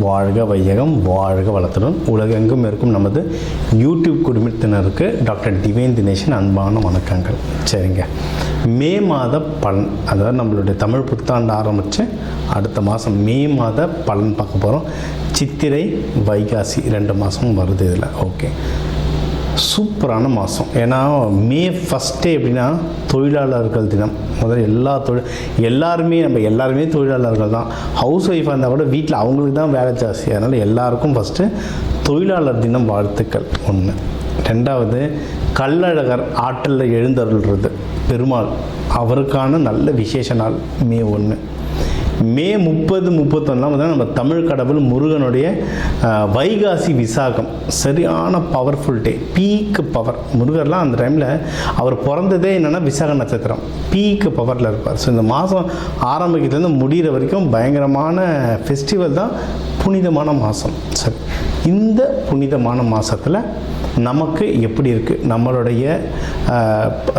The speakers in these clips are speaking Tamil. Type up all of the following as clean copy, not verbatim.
வாழ்க வையகம், வாழ்க வளத்துடன் உலகெங்கும் இருக்கும் நமது யூடியூப் குடும்பத்தினருக்கு டாக்டர் டிவைன் தினேஷன் அன்பான வணக்கங்கள். சரிங்க, மே மாத பலன், அதாவது நம்மளுடைய தமிழ் புத்தாண்டு ஆரம்பித்து அடுத்த மாதம் மே மாத பலன் பார்க்க போகிறோம். சித்திரை வைகாசி 2 மாதமும் வருது இதில். ஓகே, சூப்பரான மாதம். ஏன்னா மே ஃபஸ்ட்டே எப்படின்னா தொழிலாளர்கள் தினம். முதல்ல எல்லாருமே தொழிலாளர்கள் தான். ஹவுஸ் ஒய்ஃபாக இருந்தால் கூட வீட்டில் அவங்களுக்கு தான் வேலை ஜாஸ்தி. அதனால் எல்லாருக்கும் ஃபஸ்ட்டு தொழிலாளர் தினம் வாழ்த்துக்கள் ஒன்று. ரெண்டாவது, கள்ளழகர் ஆற்றலில் எழுந்தருள்றது பெருமாள், அவருக்கான நல்ல விசேஷ நாள் மே 1. மே 30, 31 தான் நம்ம தமிழ் கடவுள் முருகனுடைய வைகாசி விசாகம். சரியான பவர்ஃபுல் டே, பீக்கு பவர். முருகர்லாம் அந்த டைமில் அவர் பிறந்ததே என்னென்னா விசாக நட்சத்திரம், பீக்கு பவரில் இருப்பார். ஸோ இந்த மாதம் ஆரம்பிக்கிறதுலேருந்து முடிகிற வரைக்கும் பயங்கரமான ஃபெஸ்டிவல் தான், புனிதமான மாதம். சரி, இந்த புனிதமான மாதத்தில் நமக்கு எப்படி இருக்குது, நம்மளுடைய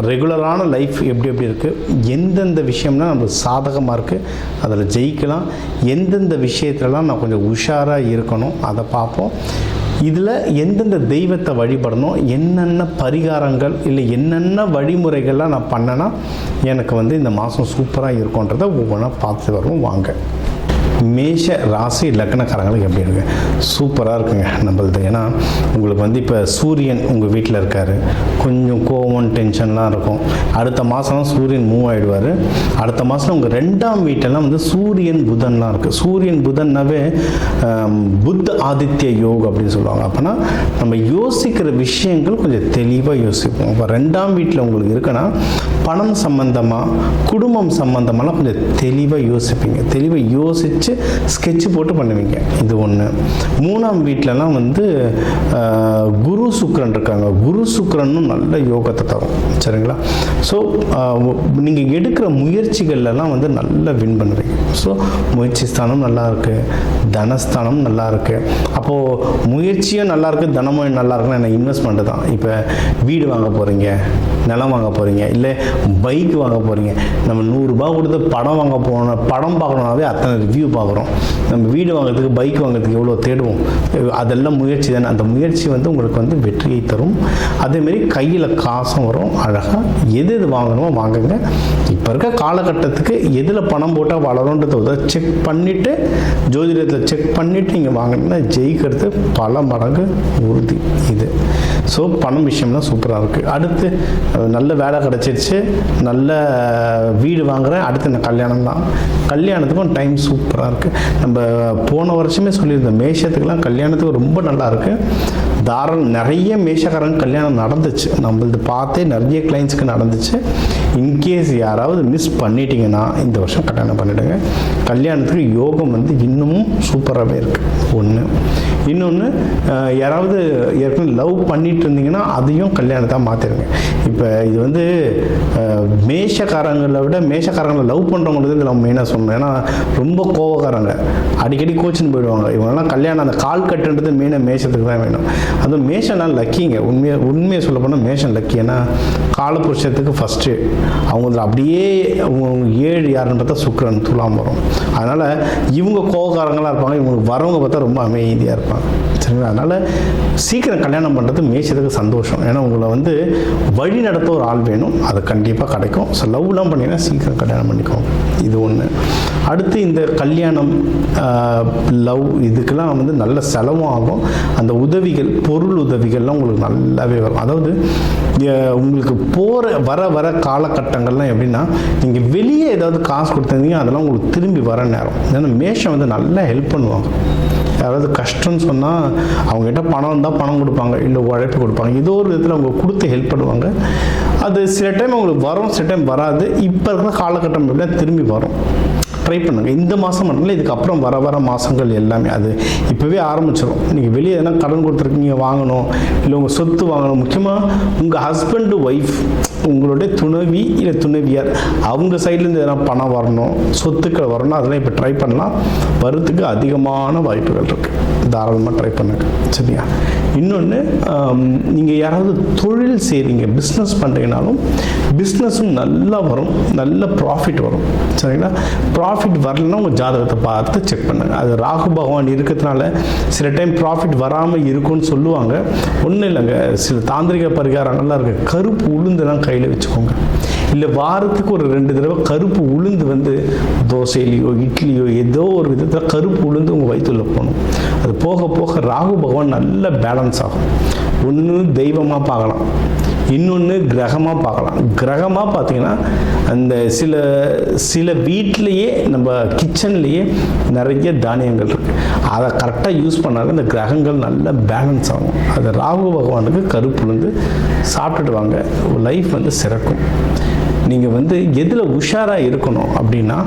ரெகுலரான லைஃப் எப்படி இருக்குது, எந்தெந்த விஷயம்னா நம்மளுக்கு சாதகமாக இருக்குது, அதில் ஜெயிக்கலாம், எந்தெந்த விஷயத்துலலாம் நான் கொஞ்சம் உஷாராக இருக்கணும் அதை பார்ப்போம். இதில் எந்தெந்த தெய்வத்தை வழிபடணும், என்னென்ன பரிகாரங்கள் இல்லை என்னென்ன வழிமுறைகள்லாம் நான் பண்ணேன்னா எனக்கு இந்த மாதம் சூப்பராக இருக்கும்ன்றதை ஒவ்வொன்றா பார்த்து வருவோம். வாங்க. மேஷ ராசி லக்னக்காரங்களுக்கு எப்படி இருக்குது? சூப்பராக இருக்குங்க நம்மளது. ஏன்னா உங்களுக்கு இப்போ சூரியன் உங்கள் வீட்டில் இருக்கார், கொஞ்சம் கோவம் டென்ஷன்லாம் இருக்கும். அடுத்த மாதம்லாம் சூரியன் மூவ் ஆகிடுவார். அடுத்த மாதம் உங்கள் 2ஆம் வீட்டெல்லாம் சூரியன் புதன்லாம் இருக்குது. சூரியன் புதன்னாவே புத்த ஆதித்ய யோக் அப்படின்னு சொல்லுவாங்க. அப்போனா நம்ம யோசிக்கிற விஷயங்கள் கொஞ்சம் தெளிவாக யோசிப்போம். இப்போ 2ஆம் வீட்டில் உங்களுக்கு இருக்குன்னா பணம் சம்பந்தமாக, குடும்பம் சம்பந்தமாலாம் கொஞ்சம் தெளிவாக யோசிப்பீங்க. தெளிவாக யோசித்து ஸ்கெட்சு போட்டு பண்ணுவீங்க. இது ஒன்று. 3ஆம் வீட்டிலலாம் குரு சுக்கிரன் இருக்காங்க. குரு சுக்கிரனும் நல்ல யோகத்தை தரும். சரிங்களா? ஸோ நீங்கள் எடுக்கிற முயற்சிகள்லாம் நல்லா வின் பண்ணுவீங்க. ஸோ முயற்சி ஸ்தானம் நல்லா இருக்குது, தனஸ்தானம் நல்லா இருக்குது. அப்போது முயற்சியும் நல்லா இருக்குது, தனமும் நல்லா இருக்குன்னா என்ன, இன்வெஸ்ட்மெண்ட்டு தான். இப்போ வீடு வாங்க போகிறீங்க, நிலம் வாங்க போகிறீங்க, இல்லை பைக் வாங்க போகிறீங்க. நம்ம 100 ரூபா கொடுத்து படம் வாங்க போகணும், படம் பார்க்கணுன்னாவே அத்தனை ரிவ்யூ பார்க்குறோம். நம்ம வீடு வாங்கிறதுக்கு, பைக் வாங்கிறதுக்கு எவ்வளோ தேடுவோம். அதெல்லாம் முயற்சி தானே. அந்த முயற்சி உங்களுக்கு வெற்றியை தரும். அதேமாரி கையில் காசும் வரும். அழகாக எது வாங்கணுமோ வாங்குங்க. இப்போ இருக்க காலகட்டத்துக்கு எதில் பணம் போட்டால் வளரும்ன்றதை செக் பண்ணிவிட்டு, ஜோதிடத்தில் செக் பண்ணிவிட்டு நீங்கள் வாங்கினீங்கன்னா ஜெயிக்கிறது பல மடங்கு உறுதி இது. ஸோ பணம் விஷயம்லாம் சூப்பராக இருக்குது. அடுத்து நல்ல வேலை கிடச்சிருச்சு, நல்ல வீடு வாங்குகிறேன், அடுத்து இந்த கல்யாணம் தான். கல்யாணத்துக்கும் டைம் சூப்பராக இருக்குது. நம்ம போன வருஷமே சொல்லியிருந்தோம், மேஷத்துக்கெலாம் கல்யாணத்துக்கு ரொம்ப நல்லா இருக்குது. நிறைய மேஷக்காரங்க கல்யாணம் நடந்துச்சு. நம்மளது பார்த்தே நிறைய கிளைண்ட்ஸுக்கு நடந்துச்சு. இன்கேஸ் யாராவது மிஸ் பண்ணிட்டீங்கன்னா இந்த வருஷம் கல்யாணம் பண்ணிவிடுங்க. கல்யாணத்துக்கு யோகம் இன்னமும் சூப்பராகவே இருக்குது. ஒன்று. இன்னொன்று, யாராவது ஏற்கனவே லவ் பண்ணிட்டு இருந்தீங்கன்னா அதையும் கல்யாணத்தை மாற்றிடுங்க. இப்போ இது மேஷக்காரங்களை விட மேஷக்காரங்களை லவ் பண்ணுறவங்களுக்கு இதில் மெயினாக சொல்லணும். ஏன்னா ரொம்ப கோவக்காரங்க, அடிக்கடி கோச்சின்னு போயிடுவாங்க. இவங்கெல்லாம் கல்யாணம் அந்த கால் கட்டுன்றது மெயினாக மேஷத்துக்கு தான் வேணும். அதுவும் மேஷம்லாம் லக்கிங்க. உண்மையை சொல்ல போனால் மேஷம் லக்கி. ஏன்னா காலபுருஷத்துக்கு ஃபஸ்ட்டு அவங்க அப்படியே 7 யாருன்றத சுக்கிரன் துலாம் வரும். அதனால் இவங்க கோவக்காரங்களாக இருப்பாங்க, இவங்களுக்கு வரவங்க பார்த்தா ரொம்ப அமைதியாக இருப்பாங்க. சரிங்களா? அதனால் சீக்கிரம் கல்யாணம் பண்ணுறது மேஷத்துக்கு சந்தோஷம். ஏன்னா உங்களை வழி நடத்த ஒரு ஆள் வேணும், அது கண்டிப்பாக கிடைக்கும். ஸோ லவ்லாம் பண்ணிங்கன்னா சீக்கிரம் கல்யாணம் பண்ணிக்கோங்க. இது ஒன்று. அடுத்து இந்த கல்யாணம், லவ் இதுக்கெல்லாம் நல்ல செலவும் ஆகும். அந்த உதவிகள், பொருள் உதவிகள்லாம் உங்களுக்கு நல்லாவே வரும். அதாவது உங்களுக்கு வர காலகட்டங்கள்லாம் எப்படின்னா, நீங்கள் வெளியே ஏதாவது காசு கொடுத்துருந்தீங்க அதெல்லாம் உங்களுக்கு திரும்பி வர நேரம். ஏன்னா மேஷம் நல்லா ஹெல்ப் பண்ணுவாங்க. யாராவது கஷ்டம்னு சொன்னால் அவங்ககிட்ட பணம் இருந்தால் பணம் கொடுப்பாங்க, இல்லை உழைப்பு கொடுப்பாங்க. ஏதோ ஒரு விதத்தில் அவங்க கொடுத்து ஹெல்ப் பண்ணுவாங்க. அது சில டைம் அவங்களுக்கு வரும், சில டைம் வராது. இப்போ இருக்கிற காலகட்டம் எப்படின்னா திரும்பி வரும். ட்ரை பண்ணுங்கள். இந்த மாதம் மட்டும் இல்லை, இதுக்கப்புறம் வர மாதங்கள் எல்லாமே அது இப்போவே ஆரம்பிச்சிடும். நீங்கள் வெளியே எதனா கடன் கொடுத்துருக்கீங்க, வாங்கணும், இல்லை உங்கள் சொத்து வாங்கணும். முக்கியமாக உங்கள் ஹஸ்பண்டு ஒய்ஃப், உங்களுடைய துணைவி இல்லை துணைவியார், அவங்க சைட்லேருந்து எதனா பணம் வரணும், சொத்துக்கள் வரணும், அதெல்லாம் இப்போ ட்ரை பண்ணலாம். வரத்துக்கு அதிகமான வாய்ப்புகள் இருக்குது. தாராளமாக ட்ரை பண்ணுங்க. சரியா? இன்னொன்று, நீங்கள் யாராவது தொழில் செய்கிறீங்க, பிஸ்னஸ் பண்ணுறீங்கனாலும் பிஸ்னஸும் நல்லா வரும், நல்ல ப்ராஃபிட் வரும். சரிங்களா? ப்ராஃபிட் வரலன்னா உங்கள் ஜாதகத்தை பார்த்து செக் பண்ணுங்கள். அது ராகு பகவான் இருக்கிறதுனால சில டைம் ப்ராஃபிட் வராமல் இருக்கும்னு சொல்லுவாங்க. ஒன்றும் இல்லைங்க, சில தாந்திரிக பரிகாரங்கள்லாம் இருக்குது. கருப்பு உளுந்துலாம் கையில் வச்சுக்கோங்க. இல்லை வாரத்துக்கு ஒரு 2 தடவை கருப்பு உளுந்து வந்து தோசையிலையோ இட்லியோ ஏதோ ஒரு விதத்தில் கருப்பு உளுந்து உங்கள் வயிற்றுல போகணும். அது போக போக ராகு பகவான் நல்ல பேலன்ஸ் ஆகும். ஒன்று தெய்வமாக பார்க்கலாம், இன்னொன்று கிரகமாக பார்க்கலாம். கிரகமாக பார்த்தீங்கன்னா அந்த சில வீட்டிலையே நம்ம கிச்சன்லேயே நிறைய தானியங்கள் இருக்குது. அதை கரெக்டாக யூஸ் பண்ணாலும் அந்த கிரகங்கள் நல்ல பேலன்ஸ் ஆகும். அது ராகு பகவானுக்கு கருப்புலேருந்து சாப்பிட்டுட்டு வாங்க, லைஃப் வந்து சிறக்கும். நீங்கள் வந்து எதில் உஷாராக இருக்கணும் அப்படின்னா,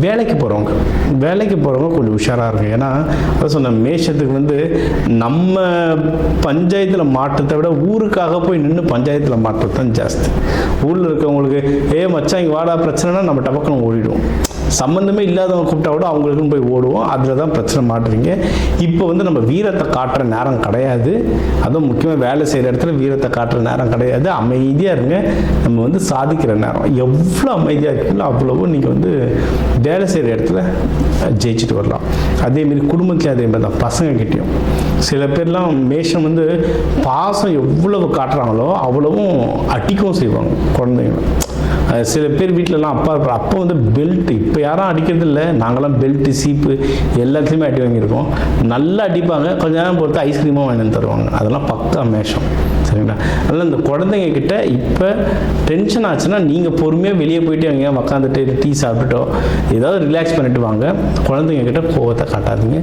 வேலைக்கு போகிறவங்க கொஞ்சம் உஷாராக இருக்கும். ஏன்னா அதை சொன்ன மேஷத்துக்கு வந்து நம்ம பஞ்சாயத்தில் மாற்றத்தை விட ஊருக்காக போய் நின்று பஞ்சாயத்தில் மாற்றது தான் ஜாஸ்தி. ஊரில் இருக்கவங்களுக்கு மச்சான் இங்கே வாடா பிரச்சனைனா நம்ம டபக்குன்னு ஓடிடுவோம். சம்மந்தமே இல்லாதவங்க கூப்பிட்டா கூட அவங்களுக்குன்னு போய் ஓடுவோம். அதில் தான் பிரச்சனை மாட்டுறீங்க. இப்போ வந்து நம்ம வீரத்தை காட்டுற நேரம் கிடையாது. அதுவும் முக்கியமாக வேலை செய்கிற இடத்துல வீரத்தை காட்டுற நேரம் கிடையாது. அமைதியாக இருங்க. நம்ம வந்து சாதிக்கிற நேரம். எவ்வளோ அமைதியாக இருக்கீங்களோ அவ்வளவோ நீங்கள் வந்து வேலை செய்கிற இடத்துல ஜெயிச்சுட்டு வரலாம். அதேமாரி குடும்பத்துலேயும் அதேமாதிரி தான். பசங்கக்கிட்டேயும் சில பேர்லாம் மேஷம் வந்து பாசம் எவ்வளவு காட்டுறாங்களோ அவ்வளவும் அடிக்கவும் செய்வாங்க குழந்தைங்க. சில பேர் வீட்டிலலாம் அப்பா வந்து பெல்ட், இப்போ யாரும் அடிக்கிறது இல்லை. நாங்களாம் பெல்ட்டு சீப்பு எல்லாத்துலேயுமே அடி வாங்கியிருக்கோம். நல்லா அடிப்பாங்க. கொஞ்ச நேரம் பொறுத்து ஐஸ்கிரீமாக வாங்கி தருவாங்க. அதெல்லாம் பக்கா மேஷம். சரிங்களா? அதனால் இந்த குழந்தைங்க கிட்ட இப்போ டென்ஷன் ஆச்சுன்னா நீங்கள் பொறுமையாக வெளியே போயிட்டு அங்கே உக்காந்துட்டு டீ சாப்பிட்டுட்டோ ஏதாவது ரிலாக்ஸ் பண்ணிட்டு வாங்க. குழந்தைங்க கிட்ட கோவத்தை காட்டாதீங்க.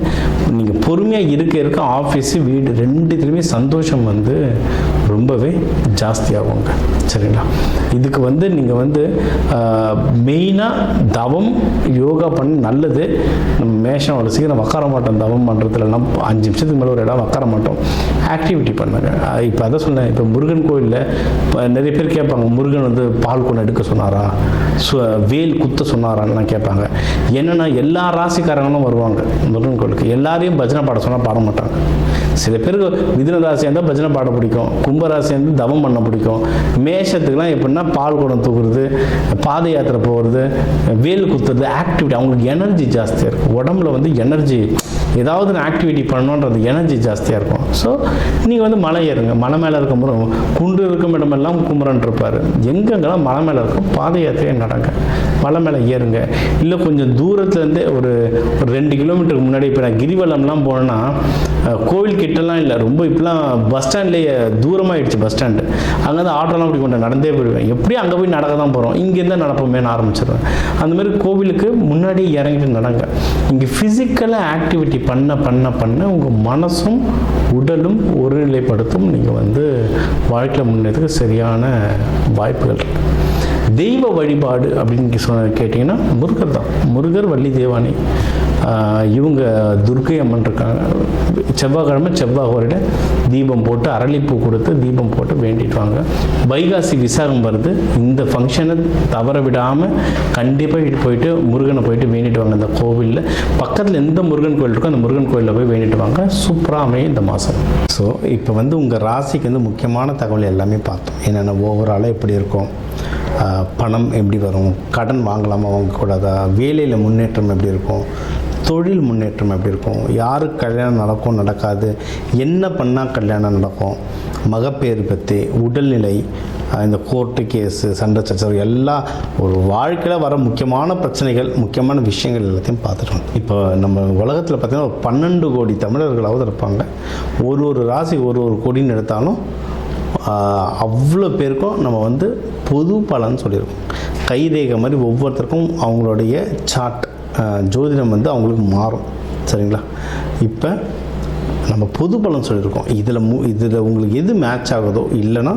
நீங்கள் பொறுமையாக இருக்க ஆஃபீஸு வீடு ரெண்டுத்துலேயுமே சந்தோஷம் வந்து ரொம்பவே ஜாஸ்தியாகுங்க. சரிங்களா? இதுக்கு வந்து நீங்கள் வந்து மெயினாக தவம் யோகா பண்ண நல்லது. நம்ம மேஷம் அவ்வளோ சீக்கிரம் உட்கார மாட்டோம். தவம் பண்ணுறதுலாம் 5 நிமிஷத்துக்கு மேலே ஒரு இடம் உட்கார மாட்டோம். ஆக்டிவிட்டி பண்ணுங்க. இப்போ அதை சொன்னேன். இப்போ முருகன் கோயிலில் நிறைய பேர் கேட்பாங்க, முருகன் வந்து பால் குடம் எடுக்க சொன்னாரா, வேல் குத்த சொன்னாரான்லாம் கேட்பாங்க. என்னென்னா எல்லா ராசிக்காரங்களும் வருவாங்க முருகன் கோயிலுக்கு. எல்லாரையும் பஜனை பாட சொன்னால் பாட மாட்டாங்க. சில பேருக்கு மிதுன ராசியாக இருந்தால் பஜனை பாட பிடிக்கும், கும்பராசியாக இருந்து தவம் பண்ண பிடிக்கும். மேஷத்துக்குலாம் எப்படின்னா பால் குடம் தூக்குறது, பாத யாத்திரை போகிறது, வேல் குத்துறது, ஆக்டிவிட்டி. அவங்களுக்கு எனர்ஜி ஜாஸ்தியாக இருக்கும். உடம்புல வந்து எனர்ஜி, ஏதாவது ஆக்டிவிட்டி பண்ணணுன்றது எனர்ஜி ஜாஸ்தியாக இருக்கும். ஸோ நீங்கள் வந்து மலை ஏறுங்க. மலை மேலே இருக்கும்போது குண்டு இருக்கும் இடமெல்லாம் குமரன் இருப்பார். எங்கெங்கெல்லாம் மலை மேலே இருக்கும் பாத யாத்திரையை நடங்க, மலை மேலே ஏறுங்க. இல்லை கொஞ்சம் தூரத்துலேருந்தே ஒரு 2 கிலோமீட்டருக்கு முன்னாடி இப்போ நான் கிரிவலம்லாம் போனேன்னா கோவில் கிட்டலாம் இல்லை, ரொம்ப இப்போலாம் பஸ் ஸ்டாண்ட்லேயே தூரமாகிடுச்சு பஸ் ஸ்டாண்டு. அங்கேருந்து ஆட்டோலாம் அப்படி கொண்டு நடந்தே போயிடுவேன். எப்படியும் அங்கே போய் நடக்க தான் போகிறோம், இங்கேருந்து நடப்போமேனு ஆரம்பிச்சிடுவேன். அந்தமாதிரி கோவிலுக்கு முன்னாடி இறங்கிட்டு நடங்க. இங்கே ஃபிசிக்கலாக ஆக்டிவிட்டி பண்ண பண்ண பண்ண உங்கள் மனசும் உடலும் ஒருநிலைப்படுத்தும். நீங்கள் வந்து வாழ்க்கையில் முன்னேறதுக்கு சரியான வாய்ப்புகள் இருக்குது. தெய்வ வழிபாடு அப்படின்னு கேட்டிங்கன்னா முருகர் தான். முருகர், வள்ளி தேவானி, இவங்க துர்க்கை அம்மன் இருக்காங்க. செவ்வாய்க்கிழமை செவ்வாய் வருட தீபம் போட்டு அரளிப்பூ கொடுத்து தீபம் போட்டு வேண்டிட்டு வாங்க. வைகாசி விசாகம் வருது. இந்த ஃபங்க்ஷனை தவற விடாமல் கண்டிப்பாக போயிட்டு முருகனை போயிட்டு வேண்டிட்டு வாங்க. இந்த கோவிலில் பக்கத்தில் எந்த முருகன் கோவில் இருக்கோ அந்த முருகன் கோவிலில் போய் வேண்டிட்டு வாங்க. சூப்பராக அமையும் இந்த மாதம். ஸோ இப்போ வந்து உங்கள் ராசிக்கு வந்து முக்கியமான தகவல் எல்லாமே பார்த்தோம். என்னென்ன ஓவராலாக எப்படி இருக்கும், பணம் எப்படி வரும், கடன் வாங்கலாமா வாங்கக்கூடாதா, வேலையில் முன்னேற்றம் எப்படி இருக்கும், தொழில் முன்னேற்றம் எப்படி இருக்கும், யாருக்கு கல்யாணம் நடக்கும் நடக்காது, என்ன பண்ணால் கல்யாணம் நடக்கும், மகப்பேறு பற்றி, உடல்நிலை, இந்த கோர்ட்டு கேஸு, சண்டை சச்சரவு, எல்லாம் ஒரு வாழ்க்கையில் வர முக்கியமான பிரச்சனைகள், முக்கியமான விஷயங்கள் எல்லாத்தையும் பார்த்துட்டோம். இப்போ நம்ம உலகத்தில் பார்த்திங்கன்னா 12 கோடி தமிழர்களாவது இருப்பாங்க. ஒரு ராசி ஒரு கோடின்னு எடுத்தாலும் அவ்வளோ பேருக்கும் நம்ம வந்து பொது பலன் சொல்லியிருக்கோம். கைரேகை மாதிரி ஒவ்வொருத்தருக்கும் அவங்களுடைய சார்ட் ஜோதிடம் வந்து அவங்களுக்கு மாறும். சரிங்களா? இப்போ நம்ம பொது பலன் சொல்லியிருக்கோம். இதில் உங்களுக்கு எது மேட்ச் ஆகுதோ, இல்லைன்னா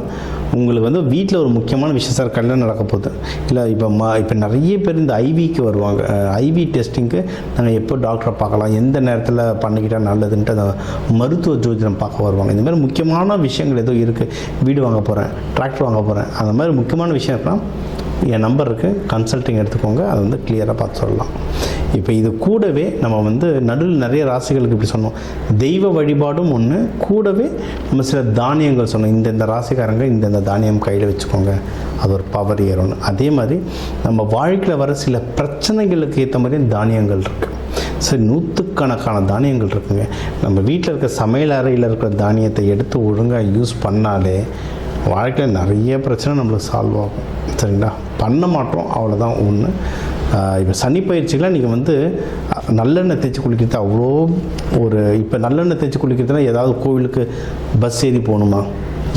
உங்களுக்கு வந்து வீட்டில் ஒரு முக்கியமான விஷயம், சார் கல்யாணம் நடக்க போகுது, இல்லை இப்போ நிறைய பேர் இந்த ஐவிக்கு வருவாங்க. ஐவி டெஸ்டிங்க்கு நாங்கள் எப்போ டாக்டரை பார்க்கலாம், எந்த நேரத்தில் பண்ணிக்கிட்டால் நல்லதுன்ட்டு அந்த மருத்துவ ஜோதிடம் பார்க்க வருவாங்க. இந்த மாதிரி முக்கியமான விஷயங்கள் ஏதோ இருக்குது, வீடு வாங்க போகிறேன், டிராக்டர் வாங்க போகிறேன், அந்த மாதிரி முக்கியமான விஷயம் இருக்குன்னா என் நம்பர் இருக்குது, கன்சல்ட்டிங் எடுத்துக்கோங்க. அதை வந்து கிளியராக பார்த்து சொல்லலாம். இப்போ இது கூடவே நம்ம வந்து நடுவில் நிறைய ராசிகளுக்கு இப்படி சொன்னோம், தெய்வ வழிபாடும் ஒன்று, கூடவே நம்ம சில தானியங்கள் சொன்னோம். இந்த ராசிக்காரங்க இந்த தானியம் கையில் வச்சுக்கோங்க, அது ஒரு பவர் ஏறும்னு. அதே மாதிரி நம்ம வாழ்க்கையில் வர சில பிரச்சனைகளுக்கு ஏற்ற மாதிரி தானியங்கள் இருக்குது. சரி, நூற்றுக்கணக்கான தானியங்கள் இருக்குங்க. நம்ம வீட்டில் இருக்க சமையல் அறையில் இருக்கிற தானியத்தை எடுத்து ஒழுங்காக யூஸ் பண்ணாலே வாழ்க்கையில் நிறைய பிரச்சனை நம்மளுக்கு சால்வ் ஆகும். சரிங்களா? பண்ண மாட்டோம், அவ்வளோதான் ஒன்று. இப்போ சனி பயிற்சிக்கெலாம் நீங்கள் வந்து நல்லெண்ணெய் தேய்ச்சி குளிக்கிறது அவ்வளோ ஒரு, இப்போ நல்லெண்ணெய் தேய்ச்சி குளிக்கிறதுனா ஏதாவது கோவிலுக்கு பஸ் ஏறி போகணுமா,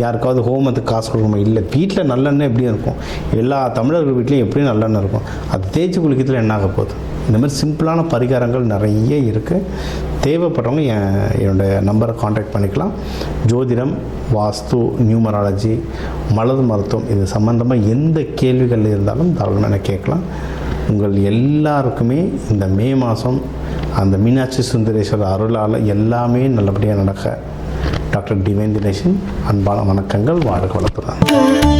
யாருக்காவது ஹோமத்துக்கு காசு கொடுக்கணுமா? இல்லை, வீட்டில் நல்லெண்ணெய் எப்படியும் இருக்கும். எல்லா தமிழர்கள் வீட்லேயும் எப்படியும் நல்லெண்ணெய் இருக்கும். அது தேய்ச்சி குளிக்கிறதுல என்ன ஆக போகுது? இந்த மாதிரி சிம்பிளான பரிகாரங்கள் நிறைய இருக்குது. தேவைப்படுறவங்க என்னுடைய நம்பரை காண்டாக்ட் பண்ணிக்கலாம். ஜோதிடம், வாஸ்து, நியூமராலஜி, மலர் மருத்துவம், இது சம்மந்தமாக எந்த கேள்விகள் இருந்தாலும் தாராளமாக எனக்கு கேட்கலாம். உங்கள் எல்லாருக்குமே இந்த மே மாதம் அந்த மீனாட்சி சுந்தரேஸ்வரர் அருளால் எல்லாமே நல்லபடியாக நடக்க டாக்டர் டிவைன் தினேஷன் அன்பான வணக்கங்கள். வாழ்க வளத்துடன்.